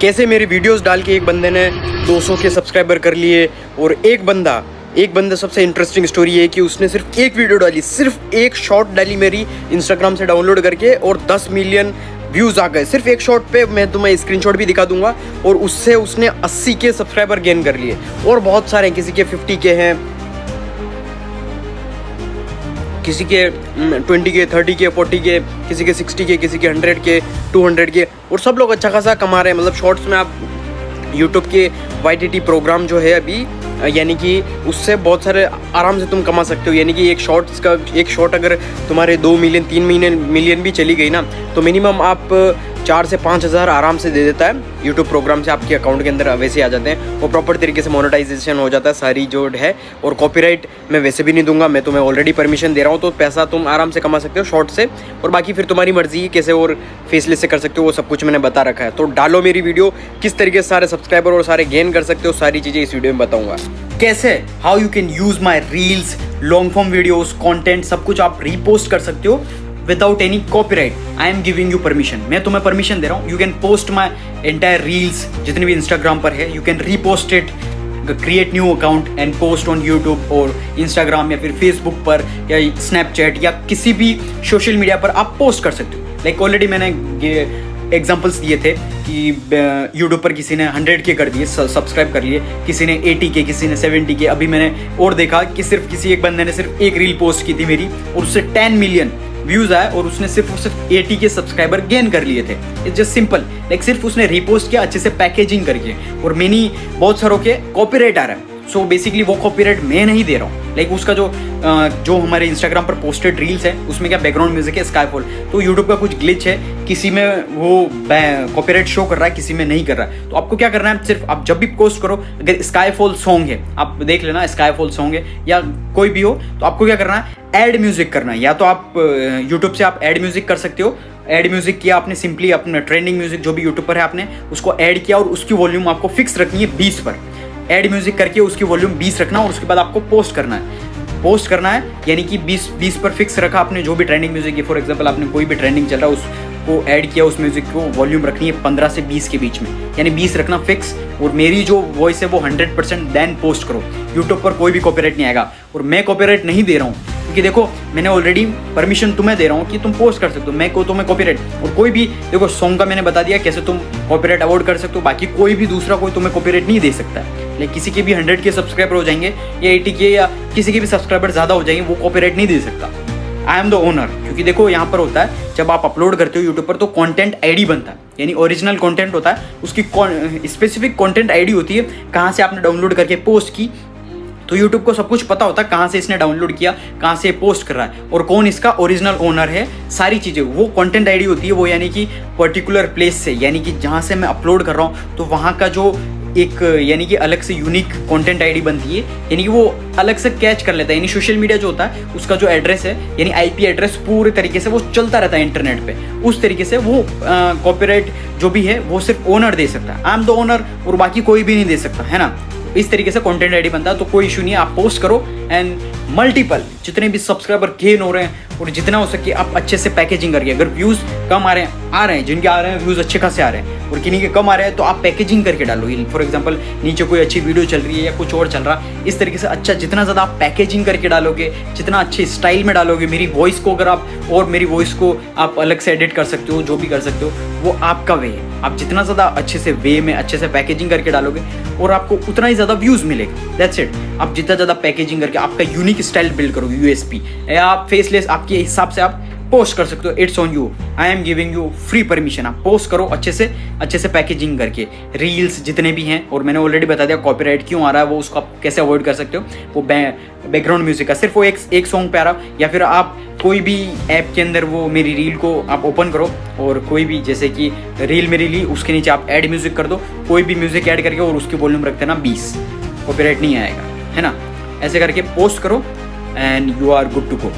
कैसे मेरी वीडियोस डाल के एक बंदे ने 200 के सब्सक्राइबर कर लिए। और एक बंदा सबसे इंटरेस्टिंग स्टोरी है कि उसने सिर्फ एक वीडियो डाली, सिर्फ एक शॉर्ट डाली मेरी इंस्टाग्राम से डाउनलोड करके, और 10 मिलियन व्यूज़ आ गए सिर्फ एक शॉट पे। मैं तुम्हें स्क्रीनशॉट भी दिखा दूंगा। और उससे उसने 80 के सब्सक्राइबर गेन कर लिए। और बहुत सारे हैं, किसी के 50 के हैं, किसी के 20 के, 30 के, 40 के, किसी के 60 के, किसी के 100 के, 200 के। और सब लोग अच्छा खासा कमा रहे हैं। मतलब शॉर्ट्स में आप यूट्यूब के YTT प्रोग्राम जो है अभी, यानी कि उससे बहुत सारे आराम से तुम कमा सकते हो। यानी कि एक शॉट अगर तुम्हारे 2 मिलियन 3 मिलियन भी चली गई ना, तो मिनिमम आप 4 से 5 हज़ार आराम से दे देता है यूट्यूब प्रोग्राम से, आपके अकाउंट के अंदर वैसे आ जाते हैं। और प्रॉपर तरीके से मोनेटाइजेशन हो जाता है सारी जो है। और कॉपीराइट मैं वैसे भी नहीं दूंगा, मैं तुम्हें ऑलरेडी परमिशन दे रहा हूँ, तो पैसा तुम आराम से कमा सकते हो शॉर्ट से। और बाकी फिर तुम्हारी मर्जी कैसे और फेसलेस से कर सकते हो, वो सब कुछ मैंने बता रखा है। तो डालो मेरी वीडियो, किस तरीके से सारे सब्सक्राइबर और सारे गेन कर सकते हो, सारी चीज़ें इस वीडियो में बताऊँगा। कैसे how you can use my reels, long form videos, content, सब कुछ आप रीपोस्ट कर सकते हो without any copyright. I am giving you permission, मैं तुम्हें परमिशन दे रहा हूँ। You can post my entire reels जितनी भी इंस्टाग्राम पर है, you can repost it, create new account and post on YouTube और इंस्टाग्राम या फिर फेसबुक पर या स्नैपचैट या किसी भी सोशल मीडिया पर आप पोस्ट कर सकते हो। लाइक ऑलरेडी मैंने एग्जाम्पल्स दिए थे कि यूट्यूब पर किसी ने 100 के कर दिए, सब्सक्राइब कर लिए, किसी ने 80 के, किसी ने 70 के। अभी मैंने और देखा कि सिर्फ किसी एक बंदे ने सिर्फ एक रील पोस्ट की थी मेरी, और उससे 10 मिलियन व्यूज आए, और उसने सिर्फ 80 के सब्सक्राइबर गेन कर लिए थे। इट्स जस्ट सिंपल, लाइक सिर्फ उसने रीपोस्ट किया अच्छे से पैकेजिंग करके। और मैंने बहुत सारों के कॉपीराइट आ रहा है, सो बेसिकली वो कॉपीराइट मैं नहीं दे रहा हूँ। लाइक उसका जो हमारे इंस्टाग्राम पर पोस्टेड रील्स है उसमें क्या बैकग्राउंड म्यूजिक है स्काईफॉल, तो यूट्यूब का कुछ ग्लिच है, किसी में वो कॉपीराइट शो कर रहा है, किसी में नहीं कर रहा है। तो आपको क्या करना है, सिर्फ आप जब भी पोस्ट करो, अगर स्काईफॉल सॉन्ग है, आप देख लेना स्काईफॉल सॉन्ग है या कोई भी हो, तो आपको क्या करना है, ऐड म्यूजिक करना है। या तो आप यूट्यूब से आप ऐड म्यूजिक कर सकते हो। ऐड म्यूजिक किया आपने, सिंपली अपना ट्रेंडिंग म्यूजिक जो भी यूट्यूब पर है आपने उसको ऐड किया, और उसकी वॉल्यूम आपको फिक्स रखनी है 20 पर। ऐड म्यूजिक करके उसकी वॉल्यूम 20 रखना, और उसके बाद आपको पोस्ट करना है। यानी कि 20 पर फिक्स रखा आपने जो भी ट्रेंडिंग म्यूजिक है। फॉर एग्जांपल आपने कोई भी ट्रेंडिंग चल रहा है उसको ऐड किया, उस म्यूजिक को वॉल्यूम रखनी है 15 से 20 के बीच में, यानी 20 रखना फिक्स। और मेरी जो वॉइस है वो 100% देन पोस्ट करो। यूट्यूब पर कोई भी कॉपीराइट नहीं आएगा, और मैं कॉपीराइट नहीं दे रहा हूँ क्योंकि देखो मैंने ऑलरेडी परमिशन तुम्हें दे रहा हूँ कि तुम पोस्ट कर सकते हो। मैं को तुम्हें कॉपीराइट, और कोई भी देखो सॉन्ग का मैंने बता दिया कैसे तुम कॉपीराइट अवॉइड कर सकते हो। बाकी कोई भी दूसरा कोई तुम्हें कॉपीराइट नहीं दे सकता है। लेकिन किसी के भी 100 के सब्सक्राइबर हो जाएंगे या 80 के, या किसी के भी सब्सक्राइबर ज़्यादा हो जाएंगे, वो कॉपीराइट नहीं दे सकता। I am the owner. क्योंकि देखो यहाँ पर होता है जब आप अपलोड करते हो यूट्यूब पर, तो कंटेंट आईडी बनता है, यानी ओरिजिनल कंटेंट होता है, उसकी स्पेसिफिक कंटेंट आईडी होती है, कहाँ से आपने डाउनलोड करके पोस्ट की। तो यूट्यूब को सब कुछ पता होता है कहाँ से इसने डाउनलोड किया, कहाँ से पोस्ट कर रहा है, और कौन इसका ओरिजिनल ओनर है। सारी चीज़ें वो कंटेंट आईडी होती है, वो यानी कि पर्टिकुलर प्लेस से, यानी कि जहाँ से मैं अपलोड कर रहा हूँ, तो वहाँ का जो एक यानी कि अलग से यूनिक कंटेंट आईडी बनती है, यानी कि वो अलग से कैच कर लेता है। यानी सोशल मीडिया जो होता है उसका जो एड्रेस है, यानी IP एड्रेस पूरे तरीके से वो चलता रहता है इंटरनेट पे, उस तरीके से वो कॉपीराइट जो भी है वो सिर्फ ओनर दे सकता है। आई एम द ओनर, और बाकी कोई भी नहीं दे सकता, है ना। इस तरीके से कंटेंट आईडी बनता है, तो कोई इशू नहीं है, आप पोस्ट करो एंड मल्टीपल जितने भी सब्सक्राइबर गेन हो रहे हैं, और जितना हो सके आप अच्छे से पैकेजिंग करके। अगर व्यूज़ कम आ रहे हैं, जिनके आ रहे हैं व्यूज़ अच्छे खासे आ रहे हैं, और किन्हीं के कम आ रहे हैं, तो आप पैकेजिंग करके डालो। फॉर एग्जांपल नीचे कोई अच्छी वीडियो चल रही है या कुछ और चल रहा है, इस तरीके से अच्छा जितना ज़्यादा आप पैकेजिंग करके डालोगे, जितना अच्छे स्टाइल में डालोगे, मेरी वॉइस को अगर आप, और मेरी वॉइस को आप अलग से एडिट कर सकते हो, जो भी कर सकते हो वो आपका वे है। आप जितना ज़्यादा अच्छे से वे में अच्छे से पैकेजिंग करके डालोगे, और आपको उतना ही ज़्यादा व्यूज़ मिलेगा। That's it. आप जितना ज़्यादा पैकेजिंग करके आपका यूनिक स्टाइल बिल्ड करोगे, USP, या आप फेसलेस आपके हिसाब से आप पोस्ट कर सकते हो। It's on you, I am giving you free permission. आप पोस्ट करो अच्छे से पैकेजिंग करके रील्स जितने भी हैं। और मैंने ऑलरेडी बता दिया कॉपीराइट क्यों आ रहा है, वो उसको आप कैसे अवॉइड कर सकते हो। वो बैकग्राउंड म्यूजिक का सिर्फ वो एक सॉन्ग पे आ रहा, या फिर आप कोई भी ऐप के अंदर वो मेरी रील को आप ओपन करो, और कोई भी जैसे कि रील मेरी ली, उसके नीचे आप ऐड म्यूजिक कर दो, कोई भी म्यूजिक ऐड करके, और उसकी वॉल्यूम रखते ना 20, कॉपीराइट नहीं आएगा, है ना। ऐसे करके पोस्ट करो and you are good to go.